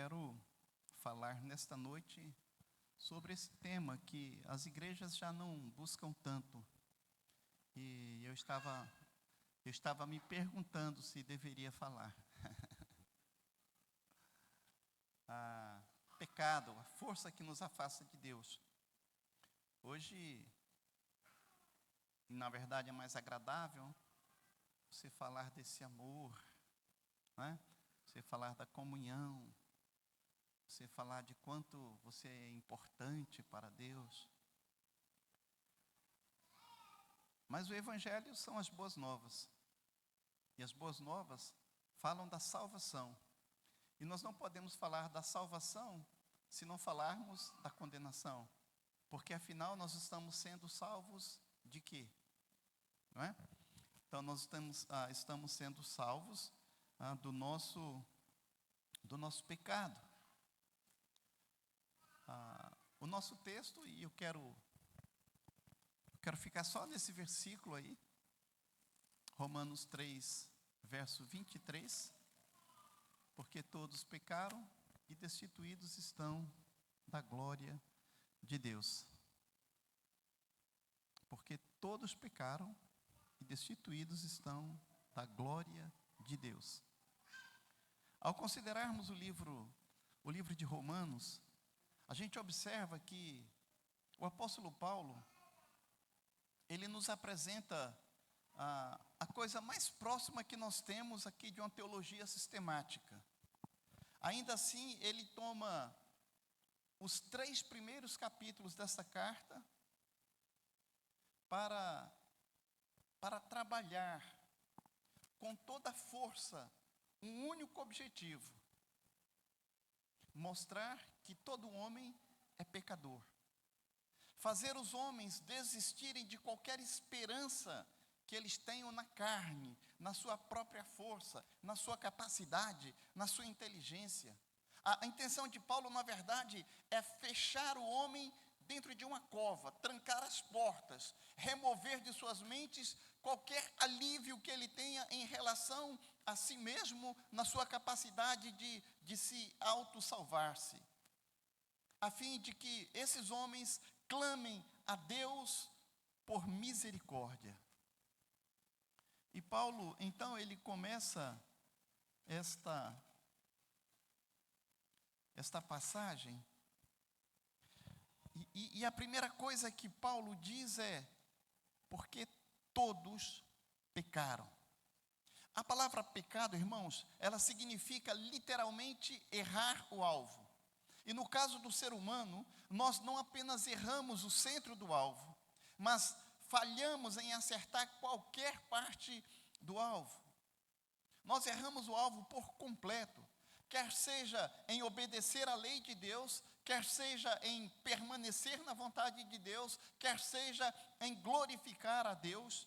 quero falar nesta noite sobre esse tema que as igrejas já não buscam tanto. E eu estava me perguntando se deveria falar. Pecado, a força que nos afasta de Deus. Hoje, na verdade, é mais agradável você falar desse amor, né? Você falar da comunhão, você falar de quanto você é importante para Deus. Mas o Evangelho são as boas novas. E as boas novas falam da salvação. E nós não podemos falar da salvação se não falarmos da condenação. Porque afinal nós estamos sendo salvos de quê? Não é? Então nós estamos sendo salvos do nosso pecado. O nosso texto, e eu quero ficar só nesse versículo aí, Romanos 3, verso 23, porque todos pecaram e destituídos estão da glória de Deus. Porque todos pecaram e destituídos estão da glória de Deus. Ao considerarmos o livro de Romanos, a gente observa que o apóstolo Paulo, ele nos apresenta a coisa mais próxima que nós temos aqui de uma teologia sistemática. Ainda assim, ele toma os 3 primeiros capítulos dessa carta para trabalhar com toda a força um único objetivo: mostrar que todo homem é pecador. Fazer os homens desistirem de qualquer esperança que eles tenham na carne, na sua própria força, na sua capacidade, na sua inteligência. A intenção de Paulo, na verdade, é fechar o homem dentro de uma cova, trancar as portas, remover de suas mentes qualquer alívio que ele tenha em relação a si mesmo, na sua capacidade de se autossalvar-se, a fim de que esses homens clamem a Deus por misericórdia. E Paulo, então, ele começa esta passagem, e a primeira coisa que Paulo diz é: porque todos pecaram. A palavra pecado, irmãos, ela significa literalmente errar o alvo. E no caso do ser humano, nós não apenas erramos o centro do alvo, mas falhamos em acertar qualquer parte do alvo. Nós erramos o alvo por completo, quer seja em obedecer à lei de Deus, quer seja em permanecer na vontade de Deus, quer seja em glorificar a Deus,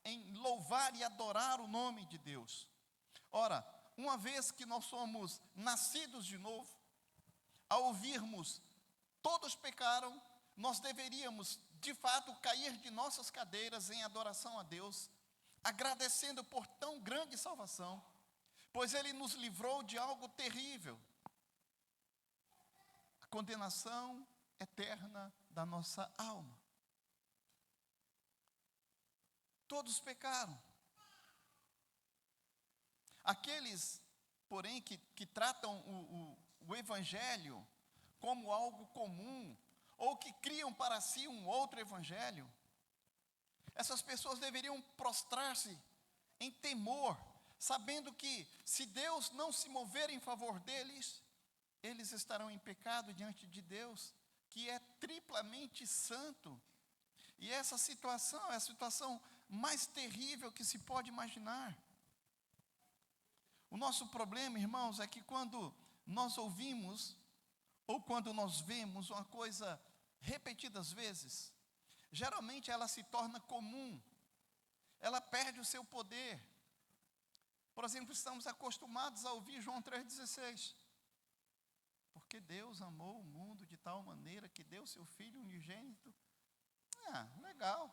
em louvar e adorar o nome de Deus. Ora, uma vez que nós somos nascidos de novo, ao ouvirmos todos pecaram, nós deveríamos, de fato, cair de nossas cadeiras em adoração a Deus, agradecendo por tão grande salvação, pois Ele nos livrou de algo terrível, a condenação eterna da nossa alma. Todos pecaram. Aqueles, porém, que tratam o Evangelho como algo comum, ou que criam para si um outro evangelho, essas pessoas deveriam prostrar-se em temor, sabendo que, se Deus não se mover em favor deles, eles estarão em pecado diante de Deus, que é triplamente santo. E essa situação é a situação mais terrível que se pode imaginar. O nosso problema, irmãos, é que quando nós ouvimos, ou quando nós vemos uma coisa repetidas vezes, geralmente ela se torna comum, ela perde o seu poder. Por exemplo, estamos acostumados a ouvir João 3,16. Porque Deus amou o mundo de tal maneira que deu seu Filho unigênito. Legal.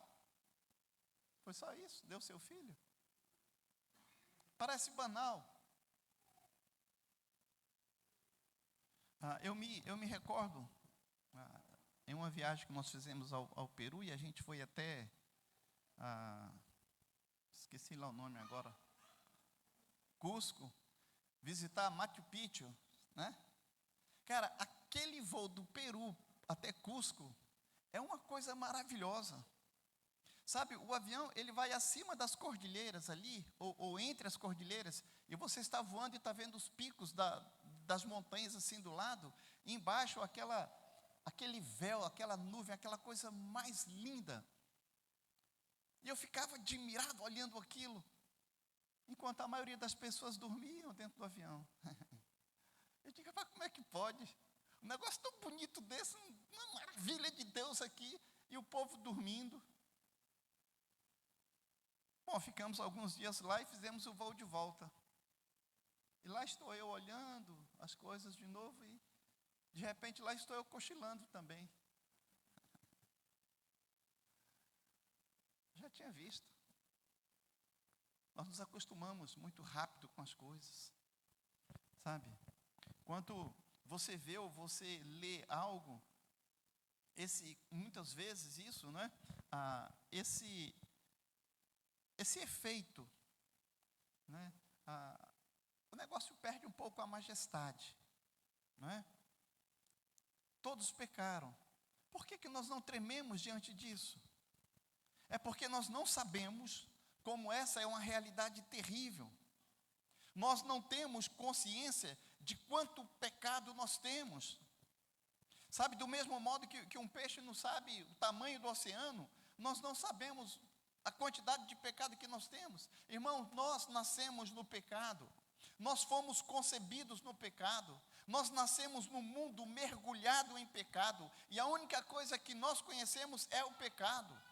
Foi só isso, deu seu Filho. Parece banal. Eu me recordo, em uma viagem que nós fizemos ao Peru, e a gente foi até, esqueci lá o nome agora, Cusco, visitar Machu Picchu, né? Cara, aquele voo do Peru até Cusco é uma coisa maravilhosa. Sabe, o avião, ele vai acima das cordilheiras ali, ou entre as cordilheiras, e você está voando e está vendo os picos das montanhas assim do lado, e embaixo aquele véu, aquela nuvem, aquela coisa mais linda. E eu ficava admirado olhando aquilo, enquanto a maioria das pessoas dormiam dentro do avião. Eu digo, mas como é que pode? Um negócio tão bonito desse, uma maravilha de Deus aqui, e o povo dormindo. Bom, ficamos alguns dias lá e fizemos o voo de volta. E lá estou eu olhando as coisas de novo e, de repente, lá estou eu cochilando também. Já tinha visto. Nós nos acostumamos muito rápido com as coisas. Sabe? Quando você vê ou você lê algo, muitas vezes isso, né? Esse efeito, né? O negócio perde um pouco a majestade, não é? Todos pecaram. Por que nós não trememos diante disso? É porque nós não sabemos como essa é uma realidade terrível. Nós não temos consciência de quanto pecado nós temos. Sabe, do mesmo modo que um peixe não sabe o tamanho do oceano, nós não sabemos a quantidade de pecado que nós temos. Irmão, nós nascemos no pecado. Nós fomos concebidos no pecado. Nós nascemos no mundo mergulhado em pecado. E a única coisa que nós conhecemos é o pecado.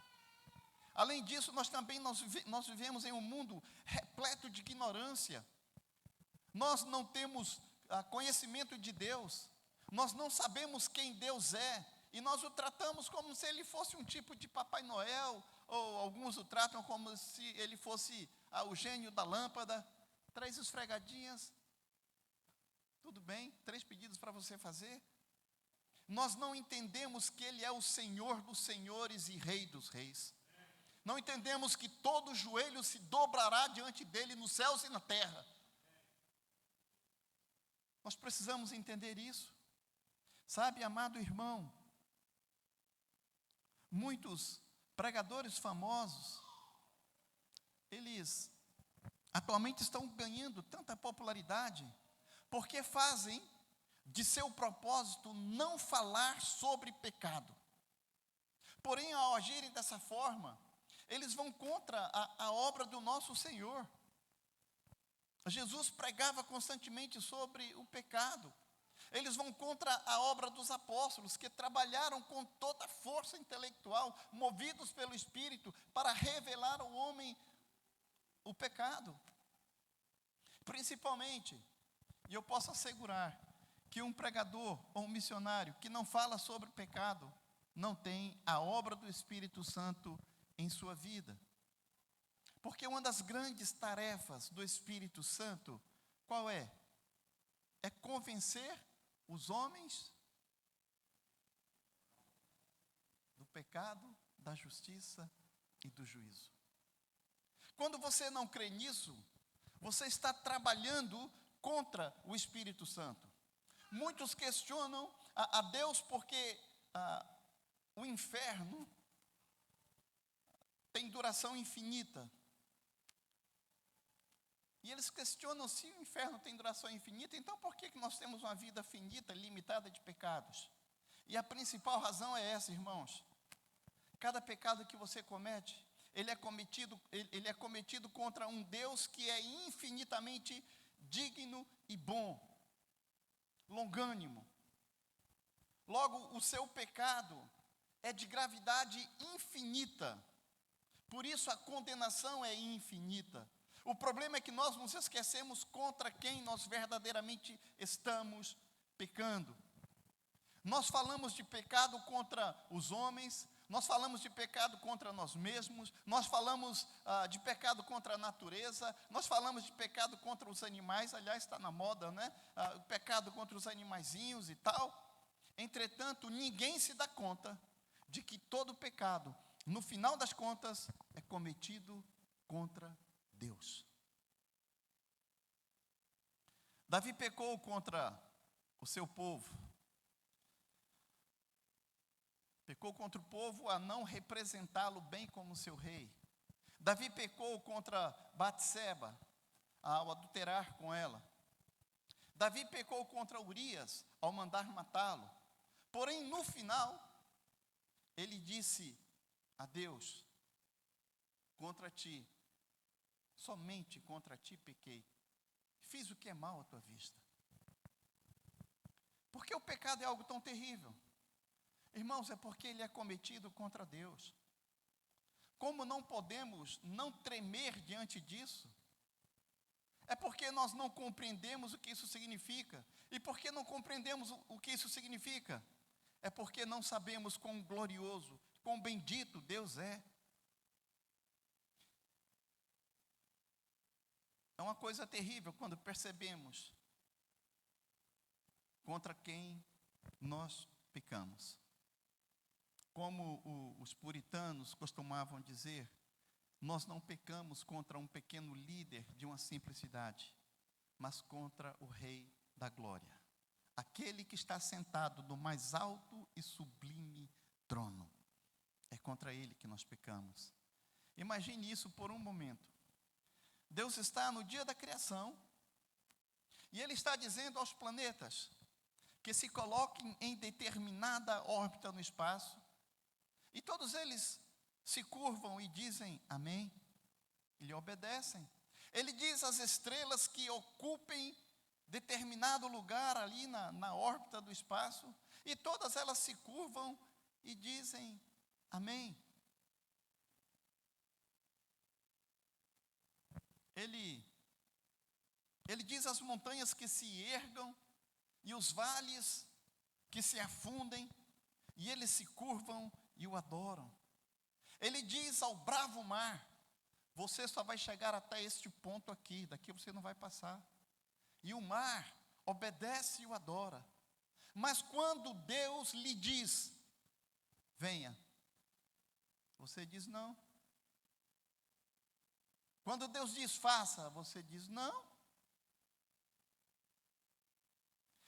Além disso, nós vivemos em um mundo repleto de ignorância. Nós não temos conhecimento de Deus. Nós não sabemos quem Deus é. E nós o tratamos como se ele fosse um tipo de Papai Noel, ou alguns o tratam como se ele fosse o gênio da lâmpada. 3 esfregadinhas, tudo bem, 3 pedidos para você fazer. Nós não entendemos que ele é o Senhor dos senhores e Rei dos reis. Não entendemos que todo joelho se dobrará diante dele nos céus e na terra. Nós precisamos entender isso. Sabe, amado irmão, muitos pregadores famosos, eles atualmente estão ganhando tanta popularidade, porque fazem de seu propósito não falar sobre pecado. Porém, ao agirem dessa forma, eles vão contra a obra do nosso Senhor. Jesus pregava constantemente sobre o pecado. Eles vão contra a obra dos apóstolos, que trabalharam com toda a força intelectual, movidos pelo Espírito, para revelar ao homem o pecado. Principalmente, e eu posso assegurar, que um pregador ou um missionário que não fala sobre o pecado, não tem a obra do Espírito Santo em sua vida. Porque uma das grandes tarefas do Espírito Santo, qual é? É convencer os homens do pecado, da justiça e do juízo. Quando você não crê nisso, você está trabalhando contra o Espírito Santo. Muitos questionam a Deus porque o inferno tem duração infinita. E eles questionam se o inferno tem duração infinita, então por que nós temos uma vida finita, limitada de pecados? E a principal razão é essa, irmãos. Cada pecado que você comete, ele é cometido contra um Deus que é infinitamente digno e bom, longânimo. Logo, o seu pecado é de gravidade infinita. Por isso a condenação é infinita. O problema é que nós nos esquecemos contra quem nós verdadeiramente estamos pecando. Nós falamos de pecado contra os homens, nós falamos de pecado contra nós mesmos, nós falamos de pecado contra a natureza, nós falamos de pecado contra os animais, aliás, está na moda, né? O pecado contra os animaizinhos e tal. Entretanto, ninguém se dá conta de que todo pecado, no final das contas, é cometido contra Deus. Davi pecou contra o seu povo. Pecou contra o povo a não representá-lo bem como seu rei. Davi pecou contra Batseba, ao adulterar com ela. Davi pecou contra Urias, ao mandar matá-lo. Porém, no final, ele disse a Deus: contra ti, somente contra ti pequei. Fiz o que é mal à tua vista. Por que o pecado é algo tão terrível? Irmãos, é porque ele é cometido contra Deus. Como não podemos não tremer diante disso? É porque nós não compreendemos o que isso significa. E porque não compreendemos o que isso significa? É porque não sabemos quão glorioso, quão bendito Deus é. É uma coisa terrível quando percebemos contra quem nós pecamos. Como os puritanos costumavam dizer, nós não pecamos contra um pequeno líder de uma simples cidade, mas contra o Rei da Glória, aquele que está sentado no mais alto e sublime trono. É contra ele que nós pecamos. Imagine isso por um momento. Deus está no dia da criação, e Ele está dizendo aos planetas que se coloquem em determinada órbita no espaço, e todos eles se curvam e dizem amém, e lhe obedecem. Ele diz às estrelas que ocupem determinado lugar ali na órbita do espaço, e todas elas se curvam e dizem amém. Ele diz às montanhas que se ergam, e os vales que se afundem, e eles se curvam e o adoram. Ele diz ao bravo mar: você só vai chegar até este ponto aqui, daqui você não vai passar. E o mar obedece e o adora. Mas quando Deus lhe diz: venha, você diz não. Quando Deus diz faça, você diz não.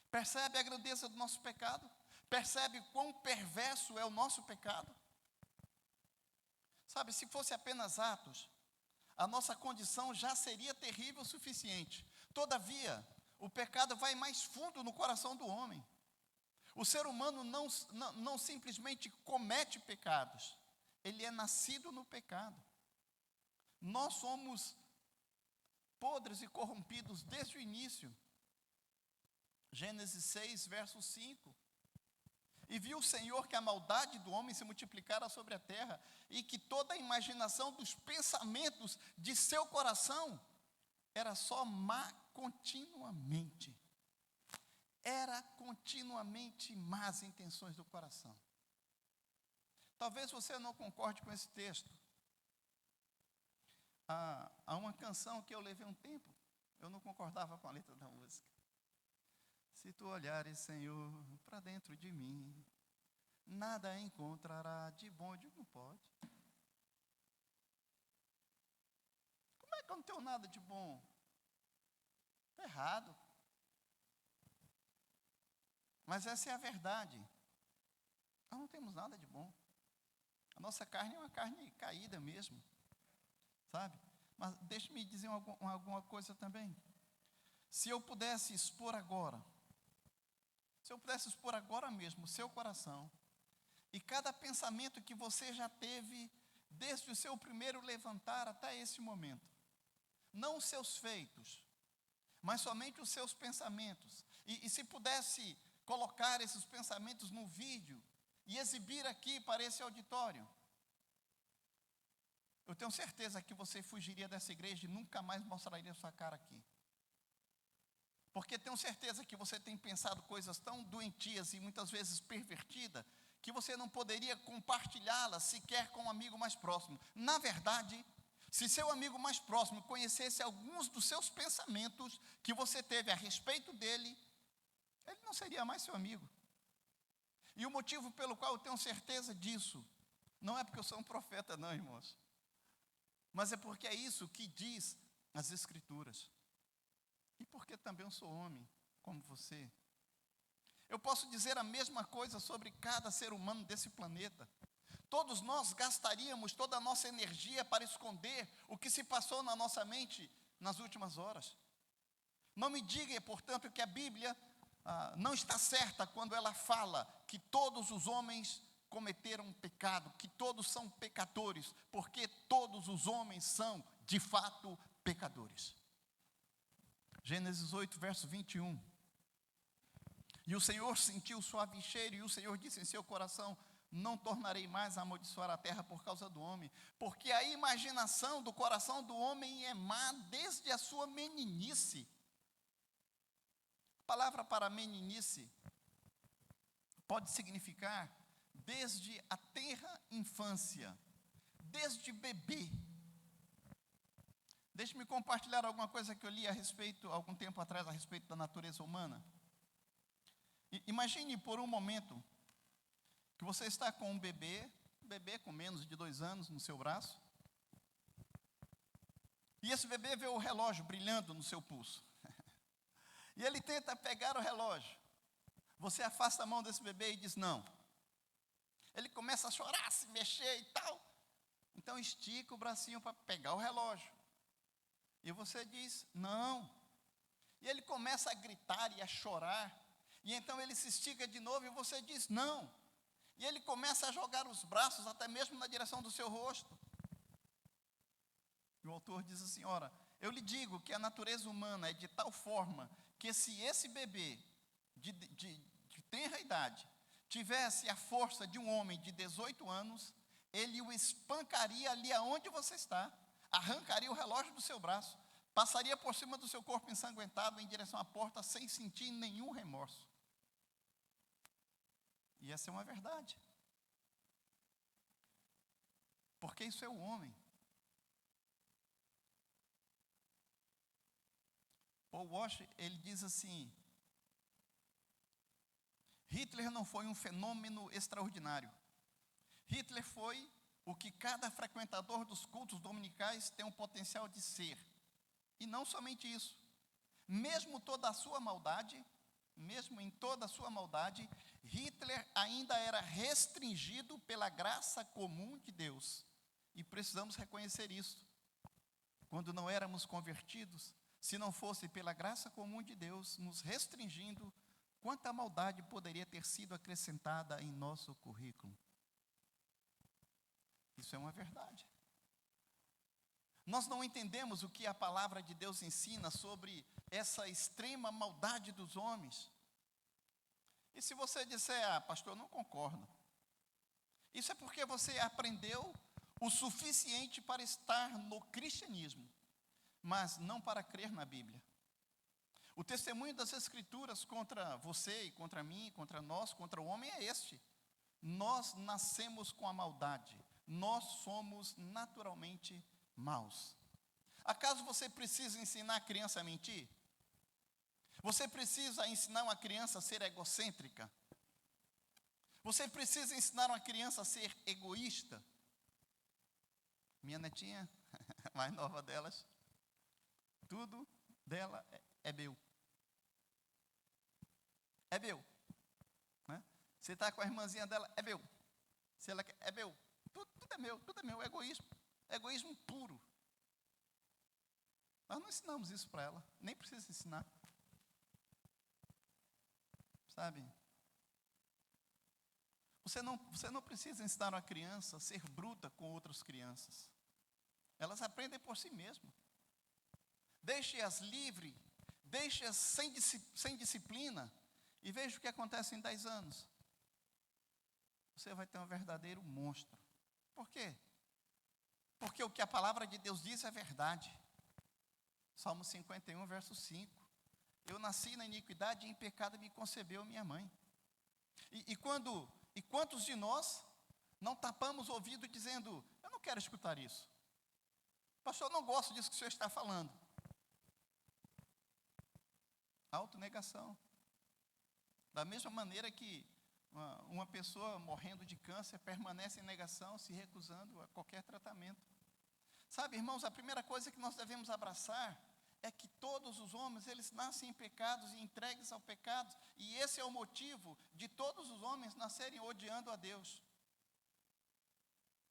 Percebe a grandeza do nosso pecado? Percebe quão perverso é o nosso pecado? Sabe, se fosse apenas atos, a nossa condição já seria terrível o suficiente. Todavia, o pecado vai mais fundo no coração do homem. O ser humano não simplesmente comete pecados, ele é nascido no pecado. Nós somos podres e corrompidos desde o início. Gênesis 6, verso 5. E viu o Senhor que a maldade do homem se multiplicara sobre a terra, e que toda a imaginação dos pensamentos de seu coração era só má continuamente. Era continuamente más intenções do coração. Talvez você não concorde com esse texto. Há uma canção que eu levei um tempo, eu não concordava com a letra da música. Se tu olhares, Senhor, para dentro de mim, nada encontrará de bom. Eu digo, não pode. Como é que eu não tenho nada de bom? Está errado. Mas essa é a verdade. Nós não temos nada de bom. A nossa carne é uma carne caída mesmo. Sabe? Mas deixe-me dizer alguma coisa também. Se eu pudesse expor agora, mesmo o seu coração, e cada pensamento que você já teve, desde o seu primeiro levantar até esse momento, não os seus feitos, mas somente os seus pensamentos, e se pudesse colocar esses pensamentos no vídeo, e exibir aqui para esse auditório, eu tenho certeza que você fugiria dessa igreja e nunca mais mostraria sua cara aqui. Porque tenho certeza que você tem pensado coisas tão doentias e muitas vezes pervertidas, que você não poderia compartilhá-la sequer com um amigo mais próximo. Na verdade, se seu amigo mais próximo conhecesse alguns dos seus pensamentos que você teve a respeito dele, ele não seria mais seu amigo. E o motivo pelo qual eu tenho certeza disso, não é porque eu sou um profeta não, irmãos, mas é porque é isso que diz as Escrituras. E porque também eu sou homem, como você. Eu posso dizer a mesma coisa sobre cada ser humano desse planeta. Todos nós gastaríamos toda a nossa energia para esconder o que se passou na nossa mente nas últimas horas. Não me diga, portanto, que a Bíblia não está certa quando ela fala que todos os homens cometeram pecado, que todos são pecadores, porque todos os homens são, de fato, pecadores. Gênesis 8, verso 21. E o Senhor sentiu o suave cheiro, e o Senhor disse em seu coração: não tornarei mais a amaldiçoar a terra por causa do homem, porque a imaginação do coração do homem é má desde a sua meninice. A palavra para meninice pode significar desde a tenra infância, desde bebê. Deixe-me compartilhar alguma coisa que eu li algum tempo atrás, a respeito da natureza humana. Imagine por um momento que você está com um bebê com menos de 2 anos no seu braço, e esse bebê vê o relógio brilhando no seu pulso, e ele tenta pegar o relógio. Você afasta a mão desse bebê e diz não. Ele começa a chorar, se mexer e tal, então estica o bracinho para pegar o relógio, e você diz não, e ele começa a gritar e a chorar, e então ele se estica de novo e você diz não. E ele começa a jogar os braços até mesmo na direção do seu rosto. E o autor diz assim: ora, eu lhe digo que a natureza humana é de tal forma que se esse bebê de tenra idade tivesse a força de um homem de 18 anos, ele o espancaria ali aonde você está, arrancaria o relógio do seu braço, passaria por cima do seu corpo ensanguentado em direção à porta sem sentir nenhum remorso. E essa é uma verdade. Porque isso é o homem. Paul Walsh, ele diz assim: Hitler não foi um fenômeno extraordinário. Hitler foi o que cada frequentador dos cultos dominicais tem o potencial de ser. E não somente isso. Mesmo em toda a sua maldade, Hitler ainda era restringido pela graça comum de Deus. E precisamos reconhecer isso. Quando não éramos convertidos, se não fosse pela graça comum de Deus nos restringindo, quanta maldade poderia ter sido acrescentada em nosso currículo? Isso é uma verdade. Nós não entendemos o que a palavra de Deus ensina sobre essa extrema maldade dos homens. E se você disser, pastor, eu não concordo, isso é porque você aprendeu o suficiente para estar no cristianismo, mas não para crer na Bíblia. O testemunho das Escrituras contra você e contra mim, contra nós, contra o homem é este: nós nascemos com a maldade, nós somos naturalmente maus. Acaso você precisa ensinar a criança a mentir? Você precisa ensinar uma criança a ser egocêntrica? Você precisa ensinar uma criança a ser egoísta? Minha netinha, a mais nova delas, tudo dela é meu. É meu. Né? Você está com a irmãzinha dela, é meu. Se ela quer, é meu. Tudo é meu, egoísmo. Egoísmo puro. Nós não ensinamos isso para ela, nem precisa ensinar. Sabe? Você não precisa ensinar uma criança a ser bruta com outras crianças. Elas aprendem por si mesmas. Deixe-as livres, deixe-as sem disciplina, e veja o que acontece em 10 anos. Você vai ter um verdadeiro monstro. Por quê? Porque o que a palavra de Deus diz é verdade. Salmo 51, verso 5. Eu nasci na iniquidade e em pecado me concebeu minha mãe. E quando E quantos de nós não tapamos o ouvido dizendo: eu não quero escutar isso. Pastor, eu não gosto disso que o senhor está falando. Autonegação. Da mesma maneira que uma pessoa morrendo de câncer permanece em negação, se recusando a qualquer tratamento. Sabe, irmãos, a primeira coisa que nós devemos abraçar é que todos os homens, eles nascem em pecados e entregues ao pecado, e esse é o motivo de todos os homens nascerem odiando a Deus.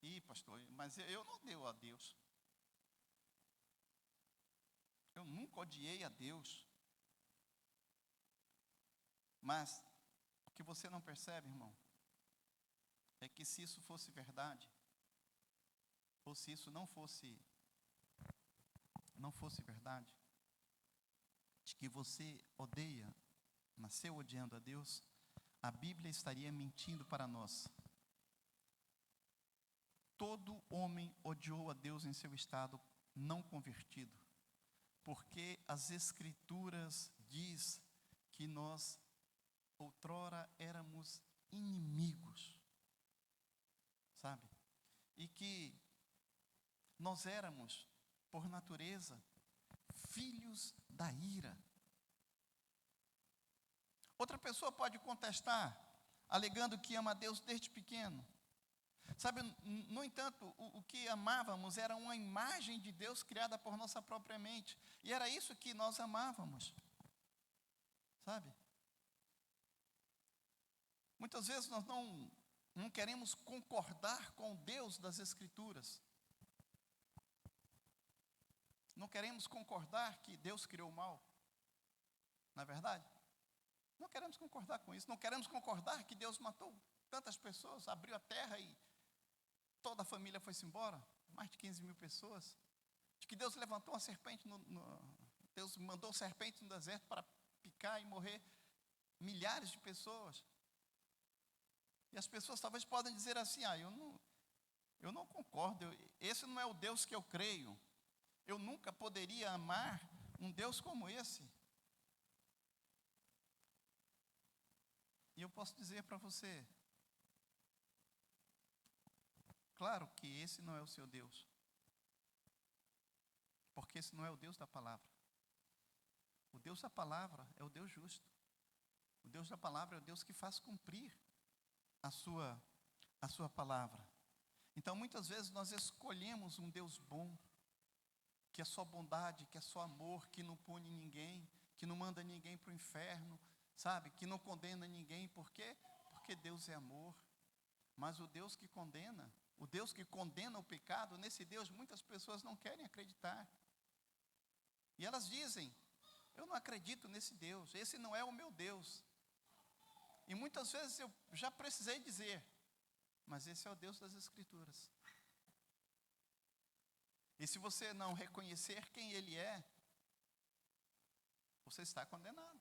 Ih, pastor, mas eu não odeio a Deus. Eu nunca odiei a Deus. Mas o que você não percebe, irmão, é que se isso fosse verdade, ou se isso não fosse verdade, de que você odeia, nasceu odiando a Deus, a Bíblia estaria mentindo para nós. Todo homem odiou a Deus em seu estado não convertido, porque as Escrituras diz que nós outrora éramos inimigos, sabe? E que nós éramos, por natureza, filhos da ira. Outra pessoa pode contestar, alegando que ama a Deus desde pequeno. Sabe, no entanto, o que amávamos era uma imagem de Deus criada por nossa própria mente. E era isso que nós amávamos. Sabe? Muitas vezes nós não queremos concordar com o Deus das Escrituras. Não queremos concordar que Deus criou o mal. Não é verdade? Não queremos concordar com isso. Não queremos concordar que Deus matou tantas pessoas, abriu a terra e toda a família foi-se embora. Mais de 15 mil pessoas. De que Deus levantou uma serpente, Deus mandou serpente no deserto para picar e morrer milhares de pessoas. E as pessoas talvez podem dizer assim: eu não concordo, esse não é o Deus que eu creio. Eu nunca poderia amar um Deus como esse. E eu posso dizer para você, claro que esse não é o seu Deus. Porque esse não é o Deus da palavra. O Deus da palavra é o Deus justo. O Deus da palavra é o Deus que faz cumprir a sua palavra. Então, muitas vezes nós escolhemos um Deus bom, que é só bondade, que é só amor, que não pune ninguém, que não manda ninguém para o inferno, sabe? Que não condena ninguém. Por quê? Porque Deus é amor. Mas o Deus que condena o pecado, nesse Deus muitas pessoas não querem acreditar. E elas dizem: eu não acredito nesse Deus, esse não é o meu Deus. E muitas vezes eu já precisei dizer: mas esse é o Deus das Escrituras. E se você não reconhecer quem Ele é, você está condenado.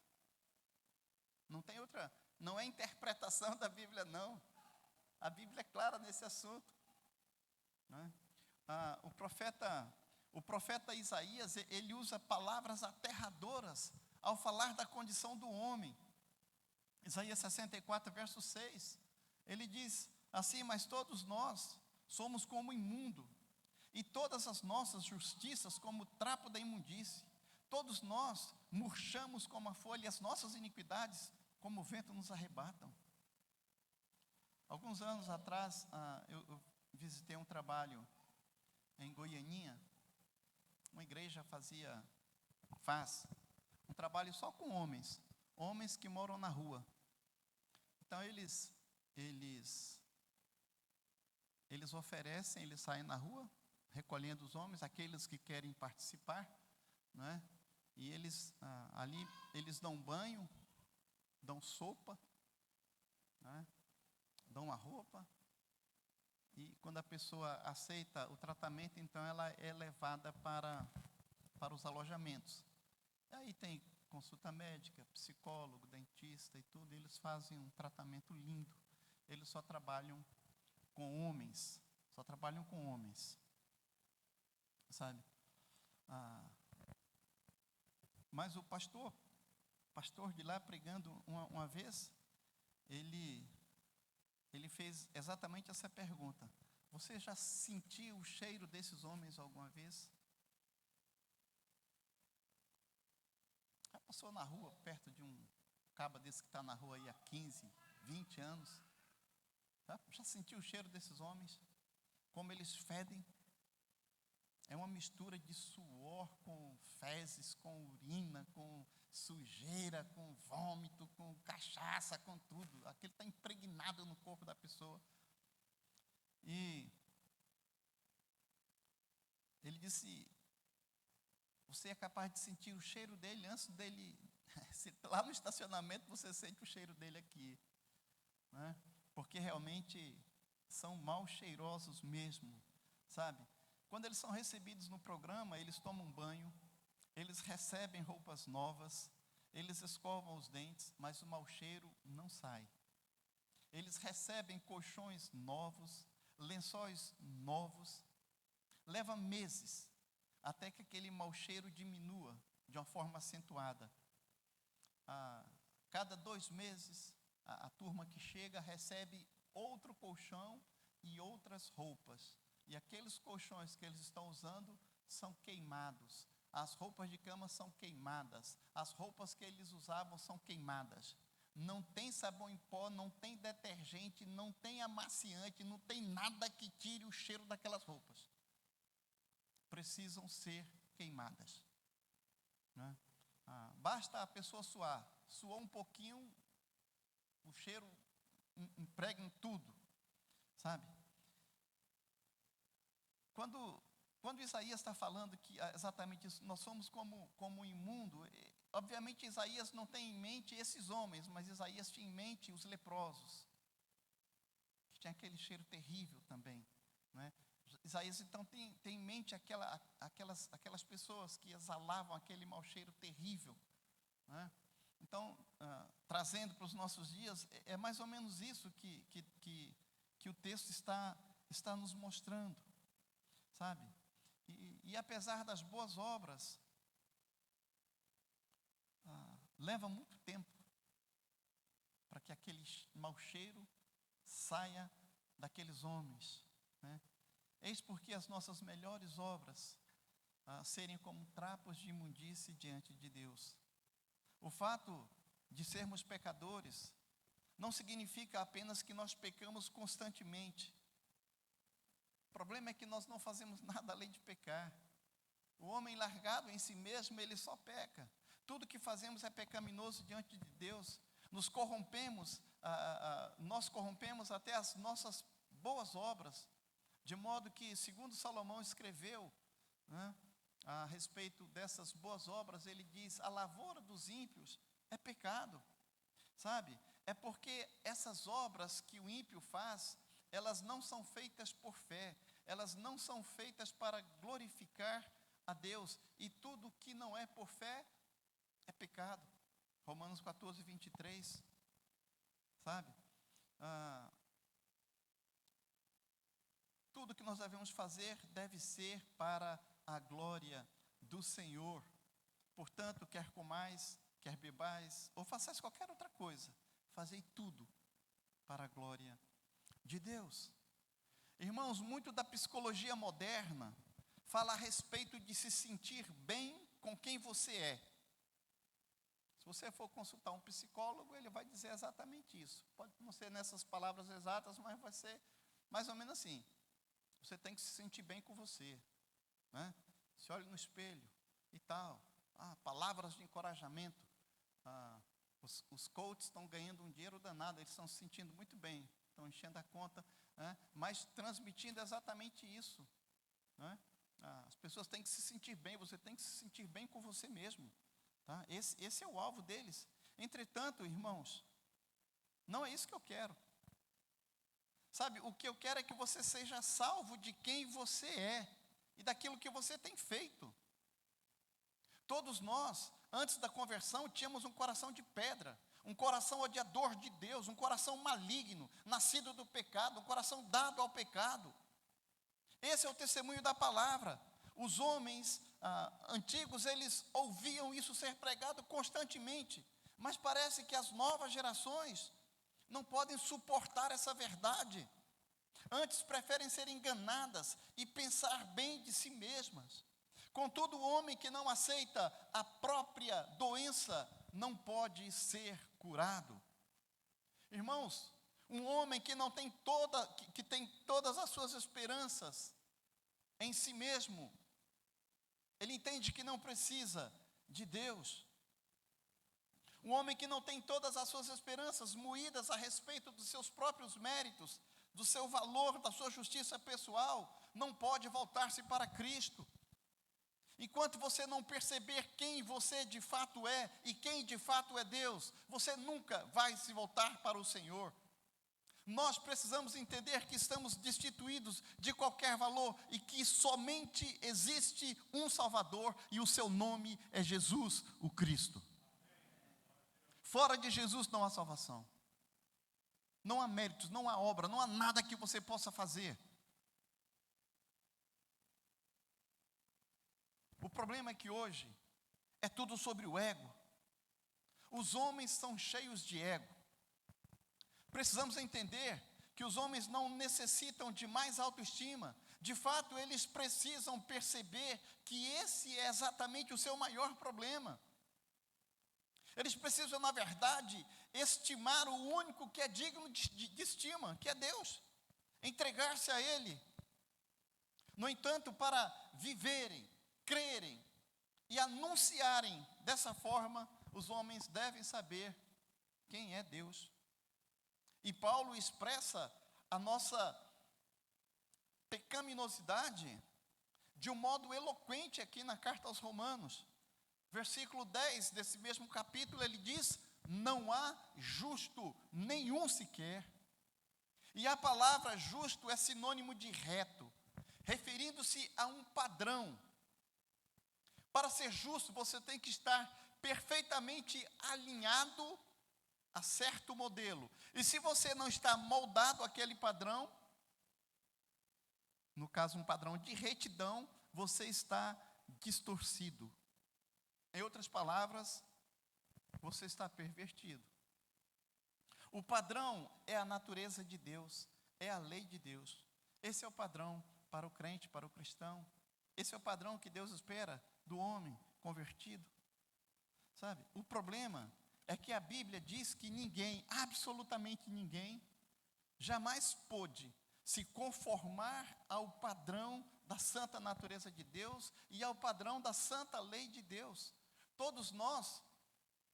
Não tem outra, não é interpretação da Bíblia, não. A Bíblia é clara nesse assunto. Né? O profeta Isaías, ele usa palavras aterradoras ao falar da condição do homem. Isaías 64, verso 6, ele diz assim: mas todos nós somos como imundo, e todas as nossas justiças como trapo da imundície. Todos nós murchamos como a folha, e as nossas iniquidades como o vento nos arrebatam. Alguns anos atrás, eu visitei um trabalho em Goianinha. Uma igreja faz um trabalho só com homens que moram na rua. Então eles oferecem, eles saem na rua, recolhendo os homens, aqueles que querem participar, né? E ali eles dão banho, dão sopa, né? Dão a roupa, e quando a pessoa aceita o tratamento, então ela é levada para os alojamentos. E aí tem consulta médica, psicólogo, dentista e tudo. Eles fazem um tratamento lindo. Eles só trabalham com homens, sabe? Mas o pastor de lá pregando uma vez, ele ele fez exatamente essa pergunta: você já sentiu o cheiro desses homens alguma vez? Já passou na rua, perto de um caba desse que está na rua aí há 15, 20 anos? Já sentiu o cheiro desses homens? Como eles fedem? É uma mistura de suor com fezes, com urina, com sujeira, com vômito, com cachaça, com tudo. Aquilo está impregnado no corpo da pessoa. E ele disse: você é capaz de sentir o cheiro dele antes dele. Lá no estacionamento você sente o cheiro dele aqui, né? Porque realmente são mal cheirosos mesmo, sabe? Quando eles são recebidos no programa, eles tomam banho, eles recebem roupas novas, eles escovam os dentes, mas o mau cheiro não sai. Eles recebem colchões novos, lençóis novos. Leva meses até que aquele mau cheiro diminua de uma forma acentuada. Cada 2 meses, a turma que chega recebe outro colchão e outras roupas. E aqueles colchões que eles estão usando são queimados. As roupas de cama são queimadas. As roupas que eles usavam são queimadas. Não tem sabão em pó, não tem detergente, não tem amaciante, não tem nada que tire o cheiro daquelas roupas. Precisam ser queimadas, né? Basta a pessoa suar. Suou um pouquinho, o cheiro impregna em tudo, sabe? Quando Isaías está falando que exatamente isso, nós somos como imundo, obviamente Isaías não tem em mente esses homens, mas Isaías tinha em mente os leprosos, que tinha aquele cheiro terrível também, né? Isaías então tem em mente aquelas pessoas que exalavam aquele mau cheiro terrível, né? Então, trazendo para os nossos dias, é mais ou menos isso que o texto está nos mostrando, sabe? E apesar das boas obras, leva muito tempo para que aquele mau cheiro saia daqueles homens, né? Eis porque as nossas melhores obras serem como trapos de imundície diante de Deus. O fato de sermos pecadores não significa apenas que nós pecamos constantemente. O problema é que nós não fazemos nada além de pecar. O homem largado em si mesmo, ele só peca. Tudo que fazemos é pecaminoso diante de Deus. Nos corrompemos, nós corrompemos até as nossas boas obras. De modo que, segundo Salomão escreveu, né, a respeito dessas boas obras, ele diz: a lavoura dos ímpios é pecado, sabe? É porque essas obras que o ímpio faz, elas não são feitas por fé, elas não são feitas para glorificar a Deus, e tudo que não é por fé é pecado. Romanos 14, 23, sabe? Tudo que nós devemos fazer deve ser para a glória do Senhor. Portanto, quer comais, quer bebais, ou façais qualquer outra coisa, fazei tudo para a glória de Deus. Irmãos, muito da psicologia moderna fala a respeito de se sentir bem com quem você é. Se você for consultar um psicólogo, ele vai dizer exatamente isso. Pode não ser nessas palavras exatas, mas vai ser mais ou menos assim. Você tem que se sentir bem com você, né? Se olhe no espelho e tal. Palavras de encorajamento. Os coaches estão ganhando um dinheiro danado, eles estão se sentindo muito bem, estão enchendo a conta, né? Mas transmitindo exatamente isso, né? As pessoas têm que se sentir bem, você tem que se sentir bem com você mesmo, tá? Esse é o alvo deles. Entretanto, irmãos, não é isso que eu quero. Sabe, o que eu quero é que você seja salvo de quem você é e daquilo que você tem feito. Todos nós, antes da conversão, tínhamos um coração de pedra, um coração odiador de Deus, um coração maligno, nascido do pecado, um coração dado ao pecado. Esse é o testemunho da palavra. Os homens antigos, eles ouviam isso ser pregado constantemente, mas parece que as novas gerações não podem suportar essa verdade. Antes preferem ser enganadas e pensar bem de si mesmas. Contudo, o homem que não aceita a própria doença não pode ser curado. Irmãos, um homem que não tem que tem todas as suas esperanças em si mesmo, ele entende que não precisa de Deus. Um homem que não tem todas as suas esperanças moídas a respeito dos seus próprios méritos, do seu valor, da sua justiça pessoal, não pode voltar-se para Cristo. Enquanto você não perceber quem você de fato é e quem de fato é Deus, você nunca vai se voltar para o Senhor. Nós precisamos entender que estamos destituídos de qualquer valor e que somente existe um Salvador e o seu nome é Jesus, o Cristo. Fora de Jesus não há salvação. Não há méritos, não há obra, não há nada que você possa fazer. O problema é que hoje é tudo sobre o ego. Os homens são cheios de ego. Precisamos entender que os homens não necessitam de mais autoestima. De fato, eles precisam perceber que esse é exatamente o seu maior problema. Eles precisam, na verdade, estimar o único que é digno de estima, que é Deus. Entregar-se a Ele. No entanto, para viverem, crerem e anunciarem dessa forma, os homens devem saber quem é Deus. E Paulo expressa a nossa pecaminosidade de um modo eloquente aqui na carta aos Romanos. Versículo 10 desse mesmo capítulo, ele diz: não há justo nenhum sequer. E a palavra justo é sinônimo de reto, referindo-se a um padrão. Para ser justo, você tem que estar perfeitamente alinhado a certo modelo. E se você não está moldado àquele padrão, no caso um padrão de retidão, você está distorcido. Em outras palavras, você está pervertido. O padrão é a natureza de Deus, é a lei de Deus. Esse é o padrão para o crente, para o cristão. Esse é o padrão que Deus espera do homem convertido. Sabe? O problema é que a Bíblia diz que ninguém, absolutamente ninguém, jamais pôde se conformar ao padrão da santa natureza de Deus e ao padrão da santa lei de Deus. Todos nós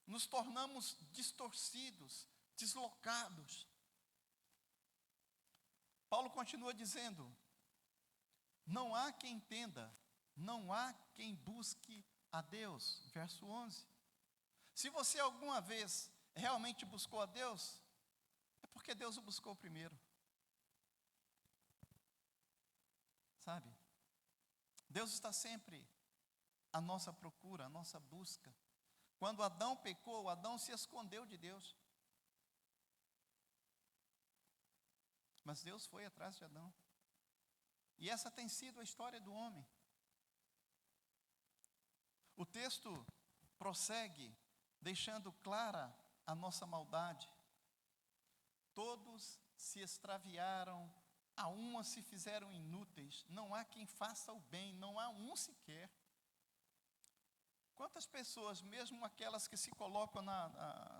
nos tornamos distorcidos, deslocados. Paulo continua dizendo: não há quem entenda, não há quem busque a Deus. Verso 11. Se você alguma vez realmente buscou a Deus, é porque Deus o buscou primeiro. Sabe? Deus está sempre à nossa procura, à nossa busca. Quando Adão pecou, Adão se escondeu de Deus. Mas Deus foi atrás de Adão. E essa tem sido a história do homem. O texto prossegue, deixando clara a nossa maldade. Todos se extraviaram, a uma se fizeram inúteis, não há quem faça o bem, não há um sequer. Quantas pessoas, mesmo aquelas que se colocam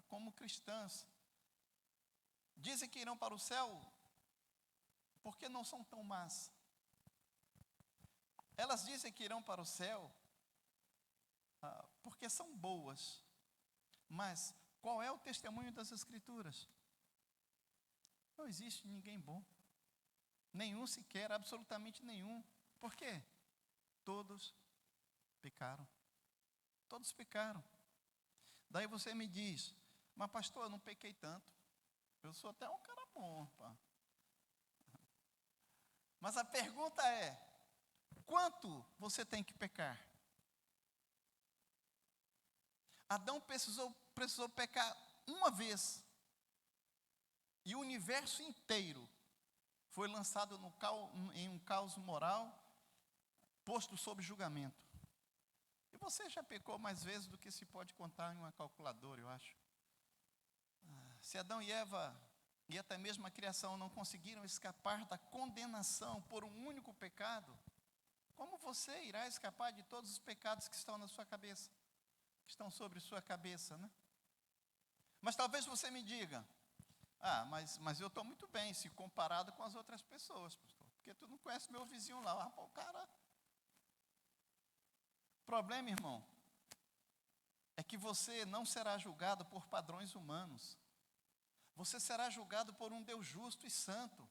como cristãs, dizem que irão para o céu porque não são tão más. Elas dizem que irão para o céu porque são boas. Mas qual é o testemunho das Escrituras? Não existe ninguém bom. Nenhum sequer, absolutamente nenhum. Por quê? Todos pecaram. Todos pecaram. Daí você me diz: mas pastor, eu não pequei tanto. Eu sou até um cara bom, pá. Mas a pergunta é: quanto você tem que pecar? Adão precisou pecar uma vez. E o universo inteiro foi lançado em um caos moral, posto sob julgamento. E você já pecou mais vezes do que se pode contar em uma calculadora, eu acho. Se Adão e Eva e até mesmo a criação não conseguiram escapar da condenação por um único pecado, como você irá escapar de todos os pecados que estão na sua cabeça, que estão sobre sua cabeça, né? Mas talvez você me diga, mas eu estou muito bem, se comparado com as outras pessoas, pastor, porque tu não conhece meu vizinho lá, o cara. O problema, irmão, é que você não será julgado por padrões humanos, você será julgado por um Deus justo e santo.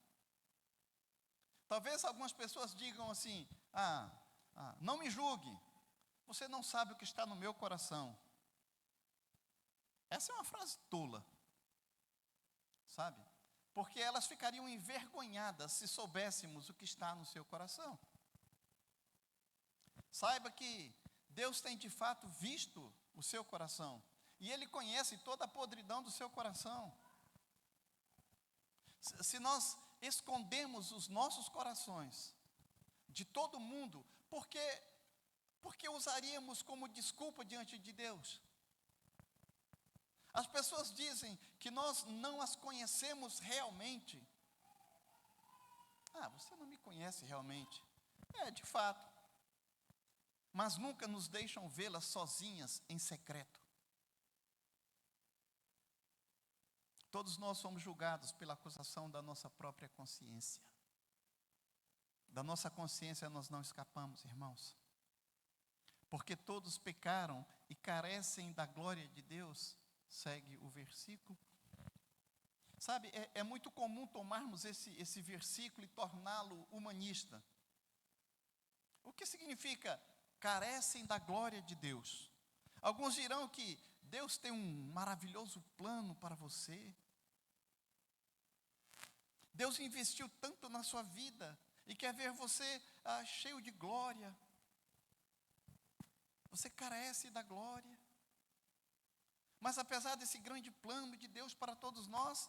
Talvez algumas pessoas digam assim, não me julgue, você não sabe o que está no meu coração. Essa é uma frase tola, sabe? Porque elas ficariam envergonhadas se soubéssemos o que está no seu coração. Saiba que Deus tem de fato visto o seu coração, e Ele conhece toda a podridão do seu coração. Se nós escondemos os nossos corações de todo mundo, porque usaríamos como desculpa diante de Deus? As pessoas dizem que nós não as conhecemos realmente. Você não me conhece realmente. De fato. Mas nunca nos deixam vê-las sozinhas em secreto. Todos nós somos julgados pela acusação da nossa própria consciência. Da nossa consciência nós não escapamos, irmãos. Porque todos pecaram e carecem da glória de Deus. Segue o versículo. Sabe, é muito comum tomarmos esse versículo e torná-lo humanista. O que significa carecem da glória de Deus? Alguns dirão que Deus tem um maravilhoso plano para você. Deus investiu tanto na sua vida e quer ver você cheio de glória. Você carece da glória. Mas apesar desse grande plano de Deus para todos nós,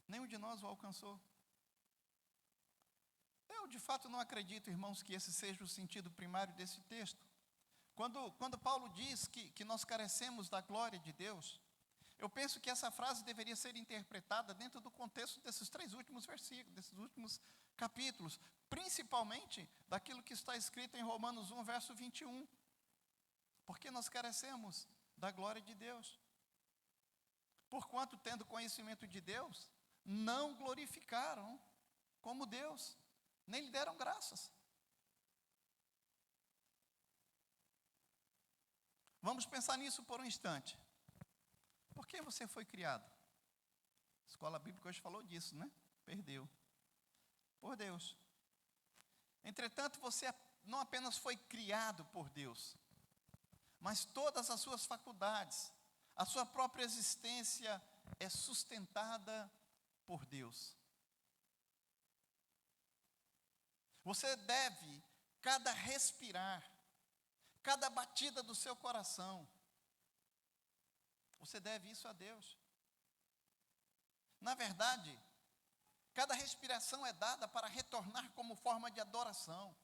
nenhum de nós o alcançou. Eu de fato não acredito, irmãos, que esse seja o sentido primário desse texto. Quando Paulo diz que nós carecemos da glória de Deus, eu penso que essa frase deveria ser interpretada dentro do contexto desses 3 últimos versículos, desses últimos capítulos, principalmente daquilo que está escrito em Romanos 1, verso 21. Porque nós carecemos da glória de Deus. Porquanto, tendo conhecimento de Deus, não glorificaram como Deus, nem lhe deram graças. Vamos pensar nisso por um instante. Por que você foi criado? A escola bíblica hoje falou disso, né? Perdeu. Por Deus. Entretanto, você não apenas foi criado por Deus, mas todas as suas faculdades, a sua própria existência é sustentada por Deus. Você deve, cada respirar, cada batida do seu coração, você deve isso a Deus. Na verdade, cada respiração é dada para retornar como forma de adoração.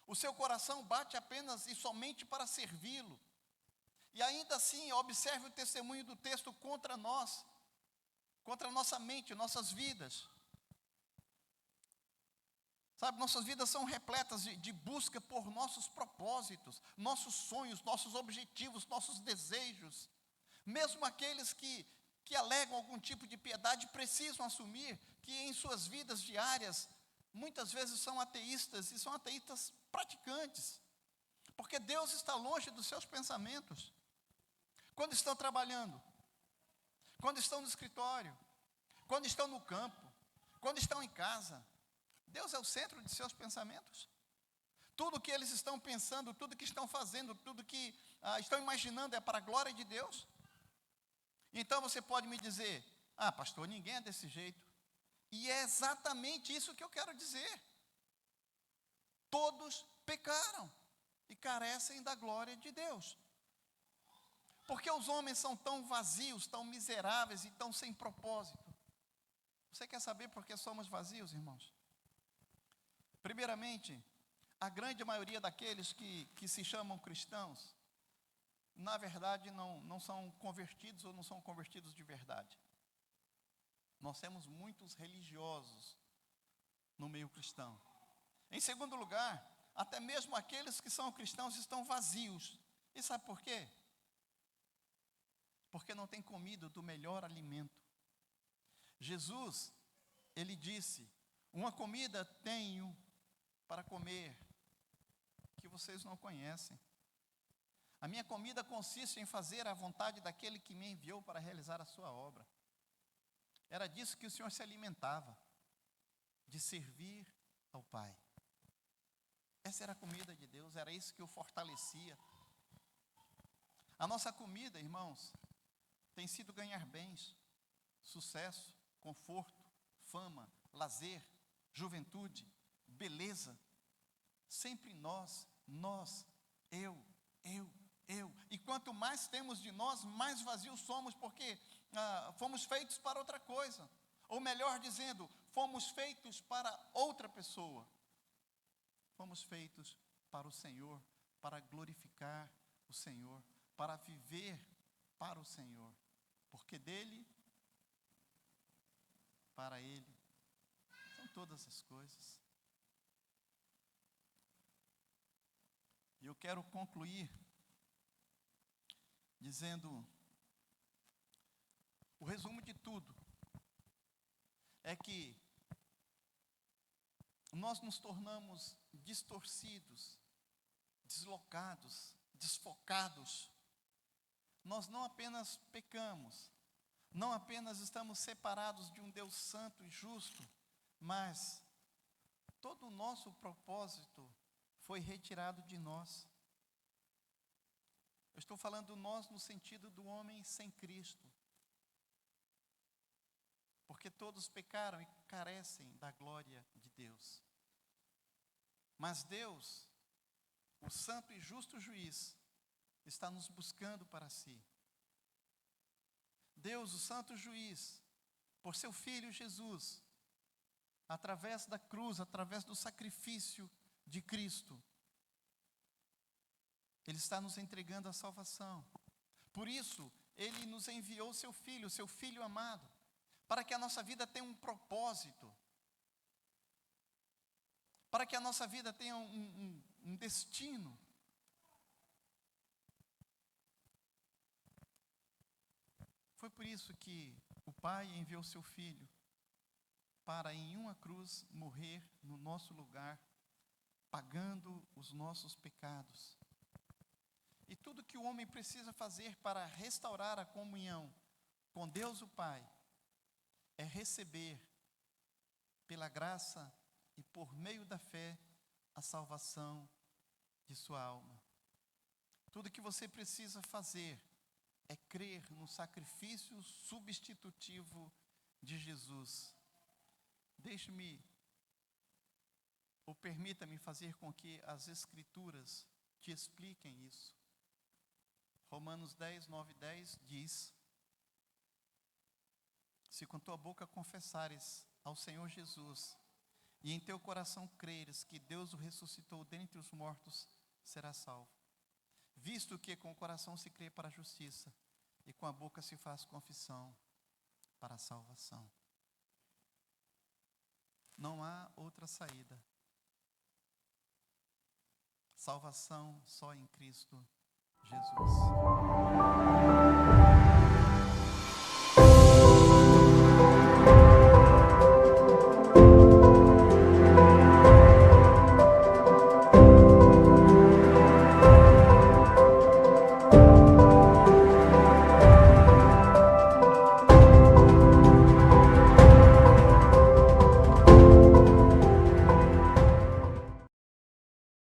O seu coração bate apenas e somente para servi-lo. E ainda assim, observe o testemunho do texto contra nós, contra a nossa mente, nossas vidas. Sabe, nossas vidas são repletas de busca por nossos propósitos, nossos sonhos, nossos objetivos, nossos desejos. Mesmo aqueles que alegam algum tipo de piedade precisam assumir que em suas vidas diárias, muitas vezes são ateístas, e são ateístas praticantes, porque Deus está longe dos seus pensamentos. Quando estão trabalhando, quando estão no escritório, quando estão no campo, quando estão em casa, Deus é o centro de seus pensamentos. Tudo que eles estão pensando, tudo que estão fazendo, tudo que estão imaginando é para a glória de Deus. Então você pode me dizer, pastor, ninguém é desse jeito. E é exatamente isso que eu quero dizer. Todos pecaram e carecem da glória de Deus. Porque os homens são tão vazios, tão miseráveis e tão sem propósito? Você quer saber por que somos vazios, irmãos? Primeiramente, a grande maioria daqueles que se chamam cristãos na verdade, não são convertidos ou não são convertidos de verdade. Nós temos muitos religiosos no meio cristão. Em segundo lugar, até mesmo aqueles que são cristãos estão vazios. E sabe por quê? Porque não têm comido do melhor alimento. Jesus, ele disse: uma comida tenho para comer, que vocês não conhecem. A minha comida consiste em fazer a vontade daquele que me enviou para realizar a sua obra. Era disso que o Senhor se alimentava, de servir ao Pai. Essa era a comida de Deus, era isso que o fortalecia. A nossa comida, irmãos, tem sido ganhar bens, sucesso, conforto, fama, lazer, juventude, beleza. Sempre nós, eu. E quanto mais temos de nós, mais vazios somos, porque fomos feitos para outra coisa. Ou melhor dizendo, fomos feitos para outra pessoa. Fomos feitos para o Senhor, para glorificar o Senhor, para viver para o Senhor. Porque dele, para ele, são todas as coisas. E eu quero concluir dizendo, o resumo de tudo é que nós nos tornamos distorcidos, deslocados, desfocados. Nós não apenas pecamos, não apenas estamos separados de um Deus santo e justo, mas todo o nosso propósito foi retirado de nós. Eu estou falando nós no sentido do homem sem Cristo. Porque todos pecaram e carecem da glória de Deus. Mas Deus, o santo e justo juiz, está nos buscando para si. Deus, o santo juiz, por seu Filho Jesus, através da cruz, através do sacrifício de Cristo, Ele está nos entregando a salvação. Por isso, Ele nos enviou seu Filho amado, para que a nossa vida tenha um propósito, para que a nossa vida tenha um destino. Foi por isso que o Pai enviou seu Filho, para em uma cruz morrer no nosso lugar, pagando os nossos pecados. E tudo que o homem precisa fazer para restaurar a comunhão com Deus o Pai é receber, pela graça e por meio da fé, a salvação de sua alma. Tudo que você precisa fazer é crer no sacrifício substitutivo de Jesus. Deixe-me, ou permita-me fazer com que as Escrituras te expliquem isso. Romanos 10, 9 e 10 diz: se com tua boca confessares ao Senhor Jesus, e em teu coração creres que Deus o ressuscitou dentre os mortos, serás salvo. Visto que com o coração se crê para a justiça, e com a boca se faz confissão para a salvação. Não há outra saída. Salvação só em Cristo Jesus.